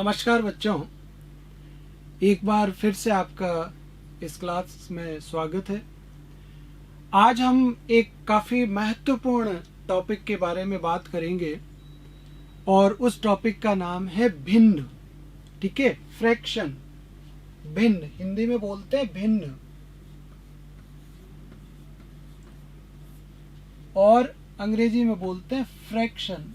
नमस्कार बच्चों, एक बार फिर से आपका इस क्लास में स्वागत है। आज हम एक काफ़ी महत्वपूर्ण टॉपिक के बारे में बात करेंगे और उस टॉपिक का नाम है भिन्न। ठीक है, फ्रैक्शन। भिन्न हिंदी में बोलते हैं भिन्न, और अंग्रेजी में बोलते हैं फ्रैक्शन।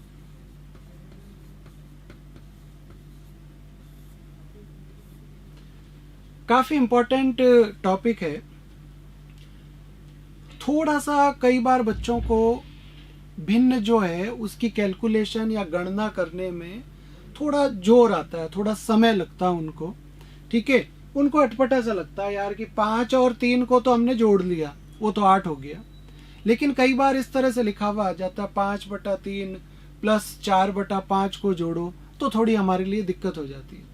काफ़ी इम्पोर्टेंट टॉपिक है। थोड़ा सा कई बार बच्चों को भिन्न जो है उसकी कैलकुलेशन या गणना करने में थोड़ा जोर आता है, थोड़ा समय लगता है उनको। ठीक है, उनको अटपटा सा लगता है यार कि 5 और 3 को तो हमने जोड़ लिया, वो तो 8 हो गया। लेकिन कई बार इस तरह से लिखा हुआ आ जाता है 5/3 प्लस 4/5 को जोड़ो, तो थोड़ी हमारे लिए दिक्कत हो जाती है।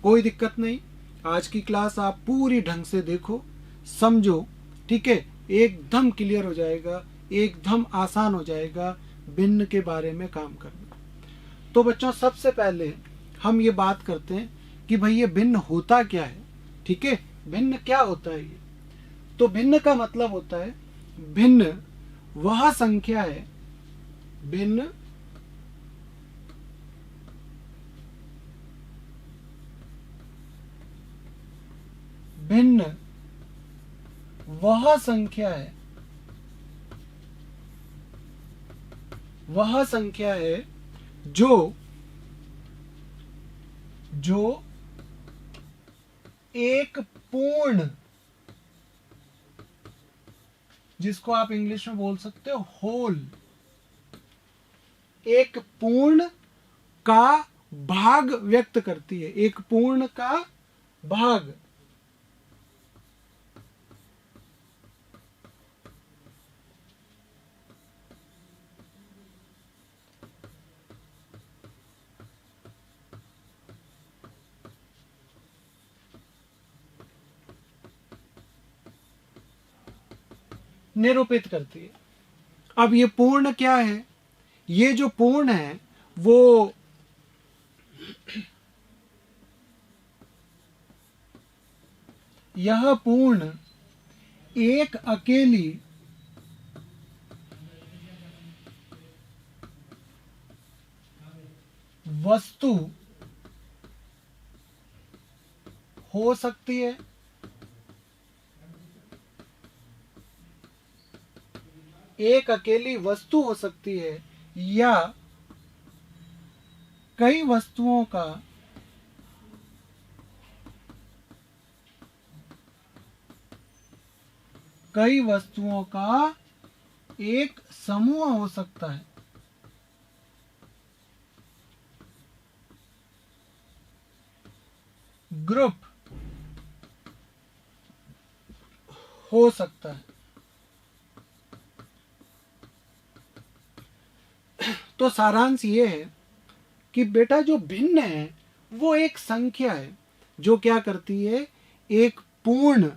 कोई दिक्कत नहीं, आज की क्लास आप पूरी ढंग से देखो, समझो। ठीक है, एकदम क्लियर हो जाएगा, एकदम आसान हो जाएगा भिन्न के बारे में काम करना। तो बच्चों, सबसे पहले हम ये बात करते हैं कि भाई ये भिन्न होता क्या है। ठीक है, भिन्न क्या होता है ये? तो भिन्न का मतलब होता है, भिन्न वह संख्या है, भिन्न भिन्न वह संख्या है, वह संख्या है जो एक पूर्ण, जिसको आप इंग्लिश में बोल सकते हो होल, एक पूर्ण का भाग व्यक्त करती है। एक पूर्ण का भाग, निरूपित करती है। अब ये पूर्ण क्या है? ये जो पूर्ण है वो यह पूर्ण एक अकेली वस्तु हो सकती है, एक अकेली वस्तु हो सकती है, या कई वस्तुओं का एक समूह हो सकता है। ग्रुप हो सकता है। तो सारांश ये है कि बेटा जो भिन्न है वो एक संख्या है जो क्या करती है, एक पूर्ण,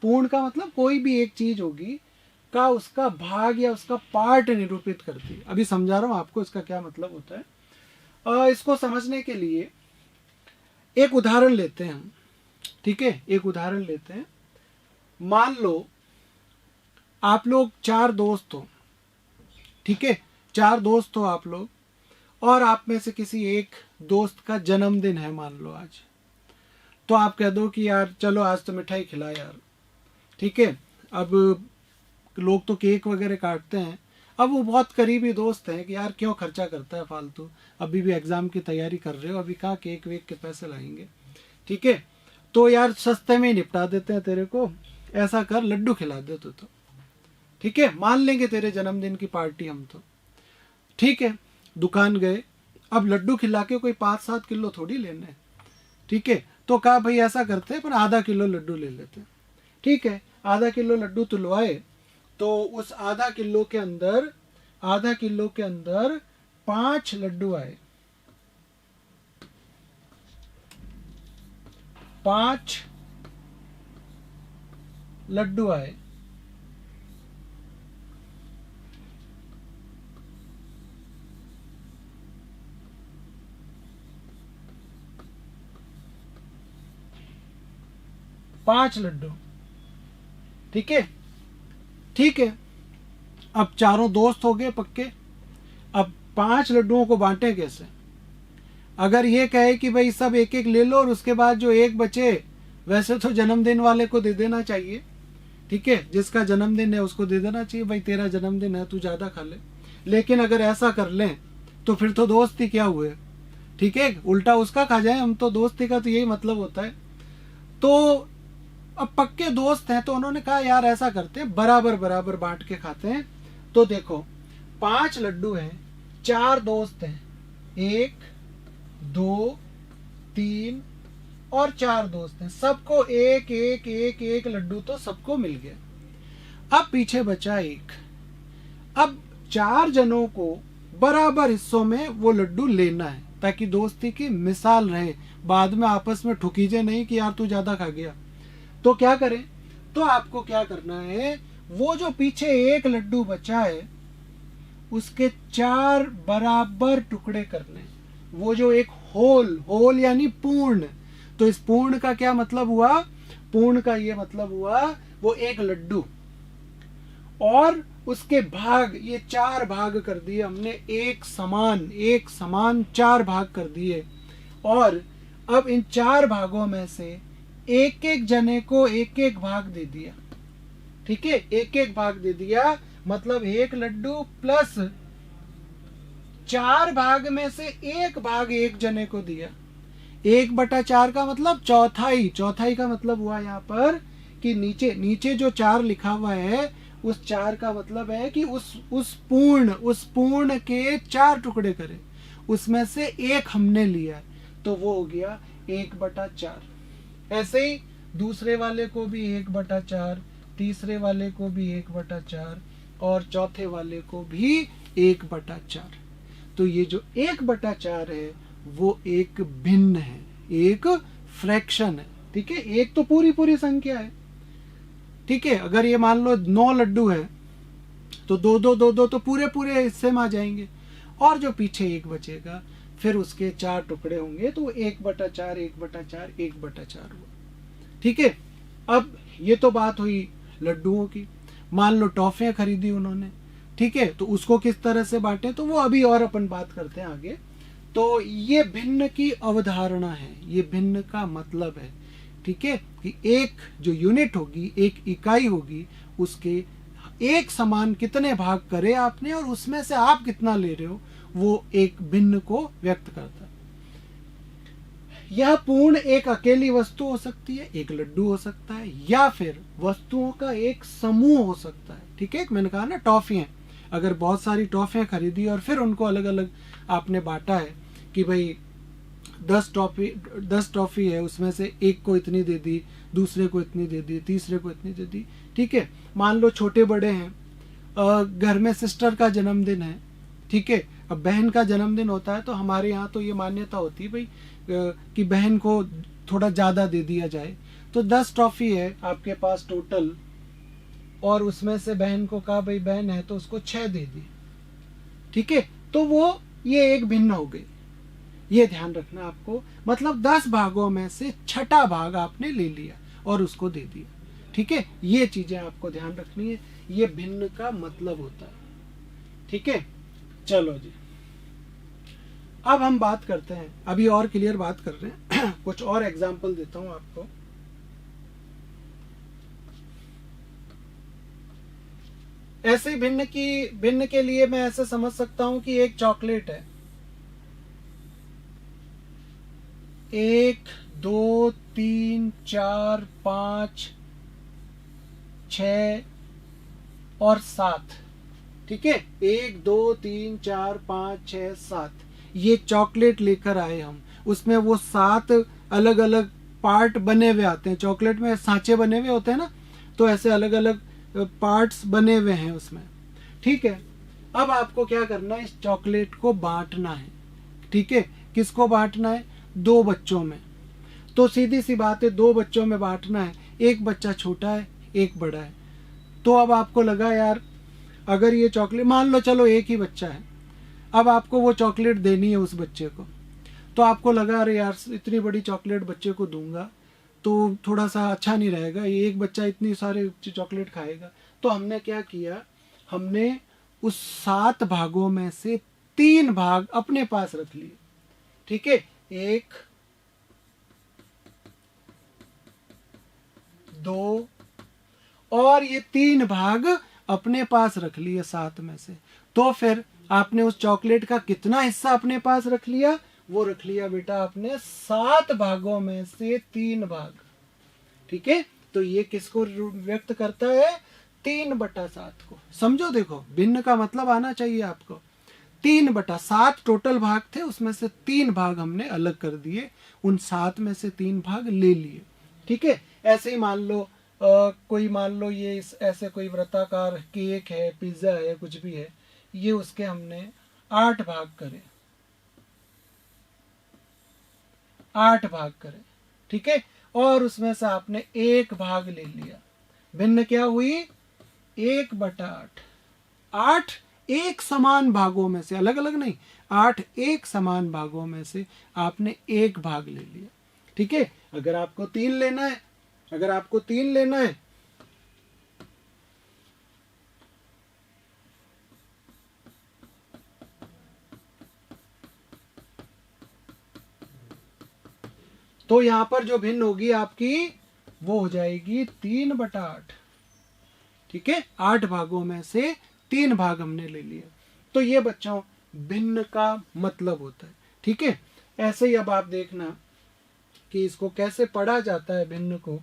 पूर्ण का मतलब कोई भी एक चीज होगी का उसका भाग या उसका पार्ट निरूपित करती है। अभी समझा रहा हूं आपको इसका क्या मतलब होता है। इसको समझने के लिए एक उदाहरण लेते हैं हम। ठीक है, एक उदाहरण लेते हैं। मान लो आप लोग 4 दोस्त हो। ठीक है, 4 दोस्त हो आप लोग, और आप में से किसी एक दोस्त का जन्मदिन है मान लो आज। तो आप कह दो कि यार चलो आज तो मिठाई खिला यार। ठीक है, अब लोग तो केक वगैरह काटते हैं। अब वो बहुत करीबी दोस्त हैं कि यार क्यों खर्चा करता है फालतू, अभी भी एग्जाम की तैयारी कर रहे हो, अभी कहाँ केक वेक के पैसे लाएंगे। ठीक है, तो यार सस्ते में ही निपटा देते हैं तेरे को, ऐसा कर लड्डू खिला दे तो। ठीक है, मान लेंगे तेरे जन्मदिन की पार्टी हम तो। ठीक है, दुकान गए, अब लड्डू खिला के कोई 5-7 किलो थोड़ी लेने। ठीक है, तो कहा भाई ऐसा करते हैं पर आधा किलो लड्डू ले लेते हैं। ठीक है, आधा किलो लड्डू तुलवाए, तो उस आधा किलो के अंदर 5 लड्डू आए। 5 लड्डू आए। 5 लड्डू, ठीक है, ठीक है। अब चारों दोस्त हो गए पक्के। अब 5 लड्डुओं को बांटे कैसे? अगर ये कहे कि भाई सब एक एक ले लो और उसके बाद जो एक बचे, वैसे तो जन्मदिन वाले को दे देना चाहिए, ठीक है, जिसका जन्मदिन है उसको दे देना चाहिए, भाई तेरा जन्मदिन है तू ज्यादा खा ले। लेकिन अगर ऐसा कर लें तो फिर तो दोस्ती क्या हुए, ठीक है, उल्टा उसका खा जाए हम, तो दोस्ती का तो यही मतलब होता है। तो अब पक्के दोस्त हैं तो उन्होंने कहा यार ऐसा करते हैं, बराबर बराबर बांट के खाते हैं। तो देखो 5 लड्डू हैं, 4 दोस्त हैं, 1 2 3 और 4 दोस्त हैं, सबको एक एक एक एक लड्डू तो सबको मिल गया। अब पीछे बचा 1। अब 4 जनों को बराबर हिस्सों में वो लड्डू लेना है ताकि दोस्ती की मिसाल रहे, बाद में आपस में ठुकीजे नहीं कि यार तू ज्यादा खा गया। तो क्या करें? तो आपको क्या करना है, वो जो पीछे 1 लड्डू बचा है उसके 4 बराबर टुकड़े करने। वो जो एक होल यानी पूर्ण, तो इस पूर्ण का क्या मतलब हुआ? पूर्ण का ये मतलब हुआ वो 1 लड्डू, और उसके भाग ये 4 भाग कर दिए हमने, एक समान 4 भाग कर दिए। और अब इन 4 भागों में से एक एक जने को एक एक भाग दे दिया, ठीक है, एक एक भाग दे दिया, मतलब 1 लड्डू प्लस 4 भाग में से 1 भाग एक जने को दिया। 1/4 का मतलब चौथाई का मतलब हुआ यहाँ पर कि नीचे जो 4 लिखा हुआ है उस 4 का मतलब है कि उस पूर्ण के 4 टुकड़े करें, उसमें से 1 हमने लिया, तो वो हो गया 1/4। ऐसे ही दूसरे वाले को भी 1/4, तीसरे वाले को भी 1/4 और चौथे वाले को भी 1/4। तो ये जो 1/4 है वो एक भिन्न है, एक फ्रैक्शन है, ठीक है। एक तो पूरी संख्या है, ठीक है। अगर ये मान लो 9 लड्डू है तो 2 तो पूरे हिस्से में आ जाएंगे, और जो पीछे 1 बचेगा फिर उसके 4 टुकड़े होंगे, तो 1/4 1/4 हुआ, ठीक है। अब ये तो बात हुई लड्डुओं की। मान लो टॉफियां खरीदी उन्होंने, ठीक है, तो उसको किस तरह से बांटे, तो वो अभी और अपन बात करते हैं आगे। तो ये भिन्न की अवधारणा है, ये भिन्न का मतलब है, ठीक है, कि एक जो यूनिट होगी, एक इकाई होगी, उसके एक समान कितने भाग करे आपने और उसमें से आप कितना ले रहे हो, वो एक भिन्न को व्यक्त करता है। यह पूर्ण एक अकेली वस्तु हो सकती है, एक लड्डू हो सकता है, या फिर वस्तुओं का एक समूह हो सकता है, ठीक है। मैंने कहा ना टॉफियां, अगर बहुत सारी टॉफियां खरीदी और फिर उनको अलग अलग आपने बांटा है कि भाई 10 टॉफी है, उसमें से एक को इतनी दे दी, दूसरे को इतनी दे दी, तीसरे को इतनी दे दी, ठीक है। मान लो छोटे बड़े हैं, घर में सिस्टर का जन्मदिन है, ठीक है। अब बहन का जन्मदिन होता है तो हमारे यहाँ तो ये मान्यता होती है भाई कि बहन को थोड़ा ज्यादा दे दिया जाए, तो 10 टॉफी है आपके पास टोटल, और उसमें से बहन को कहा भाई बहन है तो उसको 6 दे दी, ठीक है। तो वो ये एक भिन्न हो गई, ये ध्यान रखना आपको, मतलब 10 भागों में से 6ठा भाग आपने ले लिया और उसको दे दिया, ठीक है। ये चीजें आपको ध्यान रखनी है, ये भिन्न का मतलब होता है, ठीक है। चलो जी, अब हम बात करते हैं, अभी और क्लियर बात कर रहे हैं कुछ और एग्जाम्पल देता हूं आपको। ऐसे भिन्न के लिए मैं ऐसे समझ सकता हूं कि एक चॉकलेट है, 1 2 3 4 5 6 और 7, ठीक है। 1 2 3 4 5 6 7 ये चॉकलेट लेकर आए हम, उसमें वो 7 अलग अलग पार्ट बने हुए आते हैं, चॉकलेट में सांचे बने हुए होते हैं ना, तो ऐसे अलग अलग पार्ट्स बने हुए हैं उसमें, ठीक है। अब आपको क्या करना है, इस चॉकलेट को बांटना है, ठीक है। किसको बांटना है? 2 बच्चों में। तो सीधी सी बात है, 2 बच्चों में बांटना है, एक बच्चा छोटा है एक बड़ा है। तो अब आपको लगा यार अगर ये चॉकलेट, मान लो चलो एक ही बच्चा है, अब आपको वो चॉकलेट देनी है उस बच्चे को, तो आपको लगा अरे यार इतनी बड़ी चॉकलेट बच्चे को दूंगा तो थोड़ा सा अच्छा नहीं रहेगा, ये एक बच्चा इतनी सारे चॉकलेट खाएगा। तो हमने क्या किया, हमने उस 7 भागों में से 3 भाग अपने पास रख लिए। ठीक है, 1 2 और ये 3 भाग अपने पास रख लिए 7 में से। तो फिर आपने उस चॉकलेट का कितना हिस्सा अपने पास रख लिया, वो रख लिया बेटा आपने 7 भागों में से 3 भाग। ठीक है, तो ये किसको व्यक्त करता है, 3/7 को। समझो, देखो भिन्न का मतलब आना चाहिए आपको। 3/7 टोटल भाग थे, उसमें से 3 भाग हमने अलग कर दिए, उन 7 में से 3 भाग ले लिए। ठीक है, ऐसे ही मान लो कोई मान लो ये ऐसे कोई वृत्ताकार केक है, पिज्जा है, कुछ भी है, ये उसके हमने 8 भाग करे, 8 भाग करे। ठीक है, और उसमें से आपने 1 भाग ले लिया। भिन्न क्या हुई, 1/8। 8 एक समान भागों में से, अलग अलग नहीं, 8 एक समान भागों में से आपने 1 भाग ले लिया। ठीक है, अगर आपको 3 लेना है, अगर आपको 3 लेना है तो यहां पर जो भिन्न होगी आपकी वो हो जाएगी 3/8। ठीक है, 8 भागों में से 3 भाग हमने ले लिए। तो ये बच्चों भिन्न का मतलब होता है। ठीक है, ऐसे ही अब आप देखना कि इसको कैसे पढ़ा जाता है भिन्न को।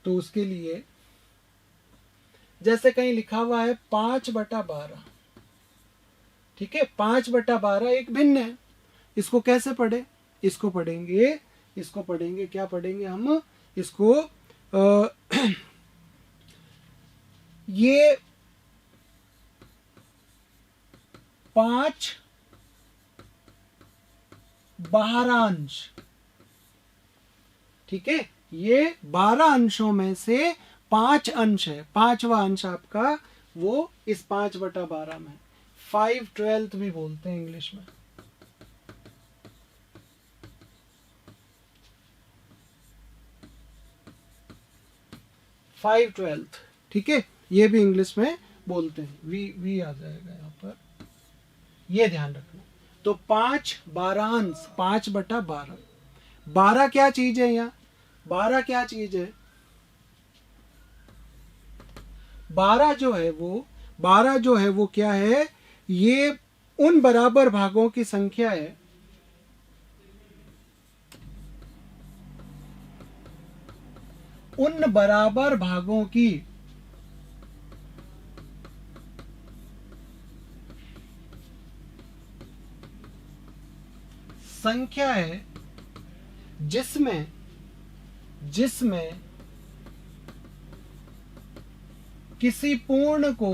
तो उसके लिए जैसे कहीं लिखा हुआ है 5/12। ठीक है, 5/12 एक भिन्न है। इसको कैसे पढ़े, इसको पढ़ेंगे क्या पढ़ेंगे हम इसको ये 5 12 अंश। ठीक है, ये 12 अंशों में से 5 अंश है, 5वां अंश आपका वो इस 5/12 में 5/12 भी बोलते हैं इंग्लिश में। 5/12। ठीक है, ये भी इंग्लिश में बोलते हैं, वी आ जाएगा यहाँ पर, ये ध्यान रखना। तो 5/12 अंश, 5/12। 12 क्या चीज है, यहाँ 12 क्या चीज है, 12 जो है वो क्या है, ये उन बराबर भागों की संख्या है उन बराबर भागों की संख्या है जिसमें किसी पूर्ण को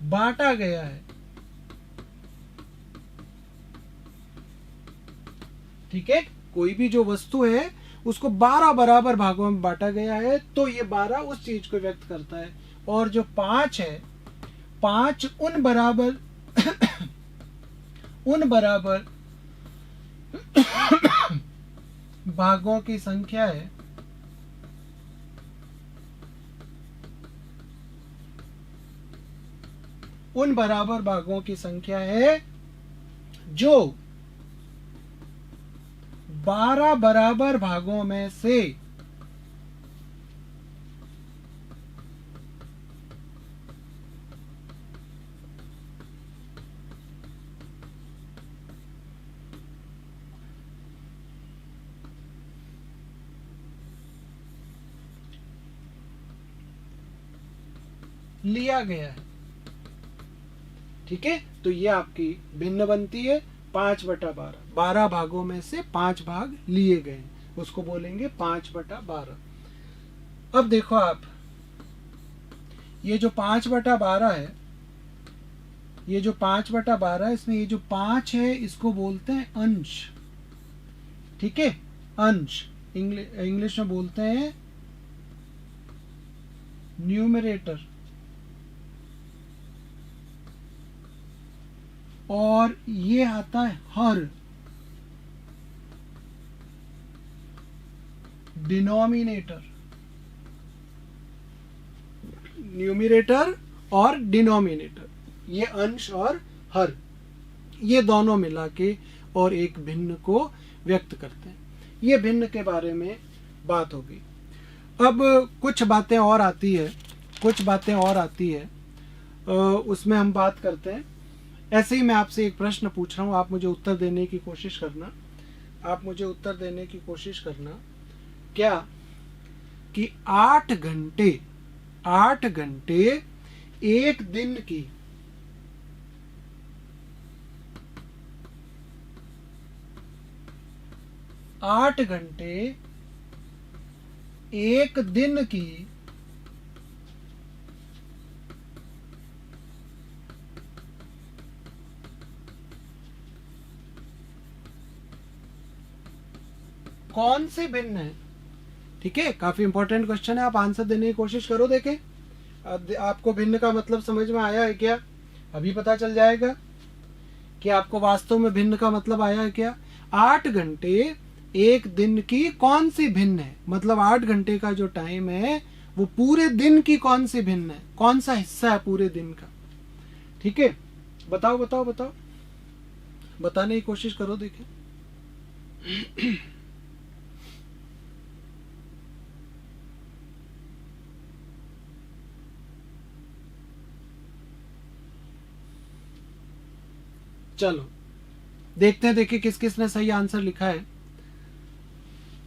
बांटा गया है। ठीक है, कोई भी जो वस्तु है उसको 12 बराबर भागों में बांटा गया है, तो ये 12 उस चीज को व्यक्त करता है। और जो 5 है, 5 उन बराबर भागों की संख्या है उन बराबर भागों की संख्या है जो 12 बराबर भागों में से लिया गया है। ठीक है, तो ये आपकी भिन्न बनती है 5/12। 12 भागों में से 5 भाग लिए गए, उसको बोलेंगे 5/12। अब देखो आप, ये जो 5/12 है, ये जो 5/12 है, इसमें ये जो 5 है इसको बोलते हैं अंश। ठीक है, अंश इंग्लिश में बोलते हैं न्यूमरेटर। और ये आता है हर। डिनोमिनेटर, न्यूमरेटर और डिनोमिनेटर, ये अंश और हर, ये दोनों मिला के और एक भिन्न को व्यक्त करते हैं। ये भिन्न के बारे में बात होगी। अब कुछ बातें और आती है, उसमें हम बात करते हैं। ऐसे ही मैं आपसे एक प्रश्न पूछ रहा हूँ, आप मुझे उत्तर देने की कोशिश करना। क्या कि 8 घंटे एक दिन की, 8 घंटे एक दिन की कौन से भिन्न है? ठीक है, काफी इंपॉर्टेंट क्वेश्चन है, आप आंसर देने की कोशिश करो। देखें आपको भिन्न का मतलब समझ में आया है क्या? अभी पता चल जाएगा कि आपको वास्तव में भिन्न का मतलब आया है क्या। 8 घंटे एक दिन की कौन सी भिन्न है, मतलब 8 घंटे का जो टाइम है वो पूरे दिन की कौन सी भिन्न है, कौन सा हिस्सा है पूरे दिन का। ठीक है, बताओ बताने की कोशिश करो। देखें चलो देखते हैं, देखिए किस किस ने सही आंसर लिखा है।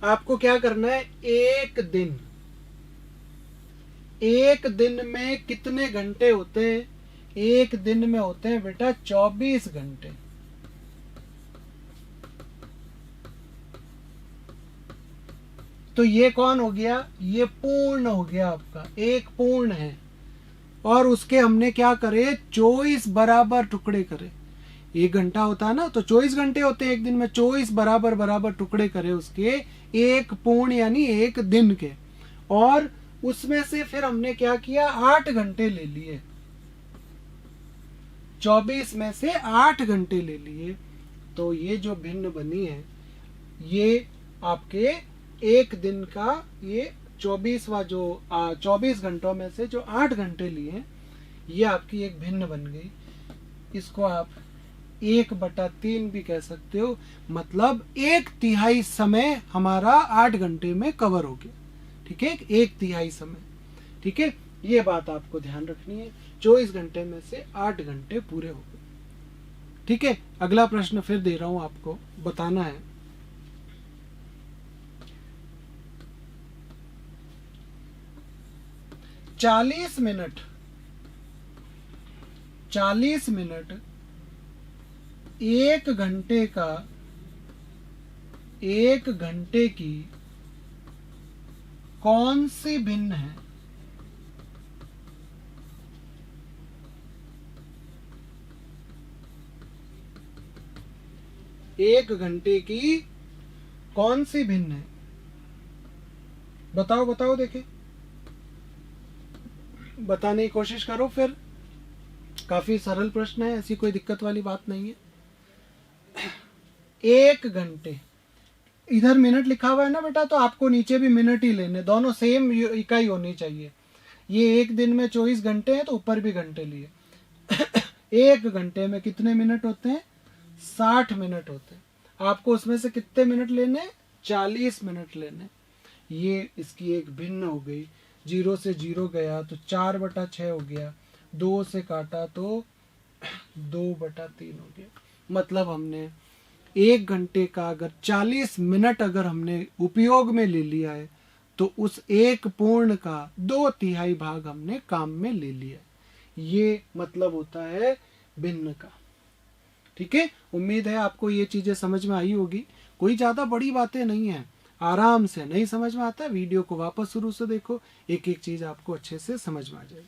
आपको क्या करना है, एक दिन में कितने घंटे होते हैं? एक दिन में होते हैं बेटा 24 घंटे। तो ये कौन हो गया? ये पूर्ण हो गया आपका, एक पूर्ण है। और उसके हमने क्या करे, 24 बराबर टुकड़े करे। 1 घंटा होता है ना, तो 24 घंटे होते हैं एक दिन में, 24 बराबर टुकड़े करे उसके, एक पूर्ण यानी एक दिन के। और उसमें से फिर हमने क्या किया, 8 घंटे ले लिए, 24 में से 8 घंटे ले लिए। तो ये जो भिन्न बनी है, ये आपके एक दिन का, ये 24 घंटों में से जो 8 घंटे लिए, ये आपकी एक भिन्न बन गई। इसको आप 1/3 भी कह सकते हो, मतलब 1/3 समय हमारा 8 घंटे में कवर हो गया। ठीक है, 1/3 समय। ठीक है, ये बात आपको ध्यान रखनी है, 24 घंटे में से 8 घंटे पूरे हो गए। ठीक है, अगला प्रश्न फिर दे रहा हूं आपको, बताना है। चालीस मिनट 1 घंटे का, 1 घंटे की कौन सी भिन्न है? एक घंटे की कौन सी भिन्न है? बताओ देखे, बताने की कोशिश करो। फिर काफी सरल प्रश्न है, ऐसी कोई दिक्कत वाली बात नहीं है। 1 घंटे, इधर मिनट लिखा हुआ है ना बेटा, तो आपको नीचे भी मिनट ही लेने, दोनों सेम इकाई होनी चाहिए। ये एक दिन में 24 घंटे हैं, तो ऊपर भी घंटे लिए। 1 घंटे में कितने मिनट होते हैं? 60 मिनट होते हैं। आपको उसमें से कितने मिनट लेने? 40 मिनट लेने। ये इसकी एक भिन्न हो गई। 0 से 0 गया तो 4/6 हो गया, 2 से काटा तो 2/3 हो गया। मतलब हमने 1 घंटे का अगर 40 मिनट अगर हमने उपयोग में ले लिया है, तो उस एक पूर्ण का 2/3 भाग हमने काम में ले लिया। ये मतलब होता है भिन्न का। ठीक है, उम्मीद है आपको ये चीजें समझ में आई होगी। कोई ज्यादा बड़ी बातें नहीं है, आराम से। नहीं समझ में आता है, वीडियो को वापस शुरू से देखो, एक एक चीज आपको अच्छे से समझ में आ जाएगी।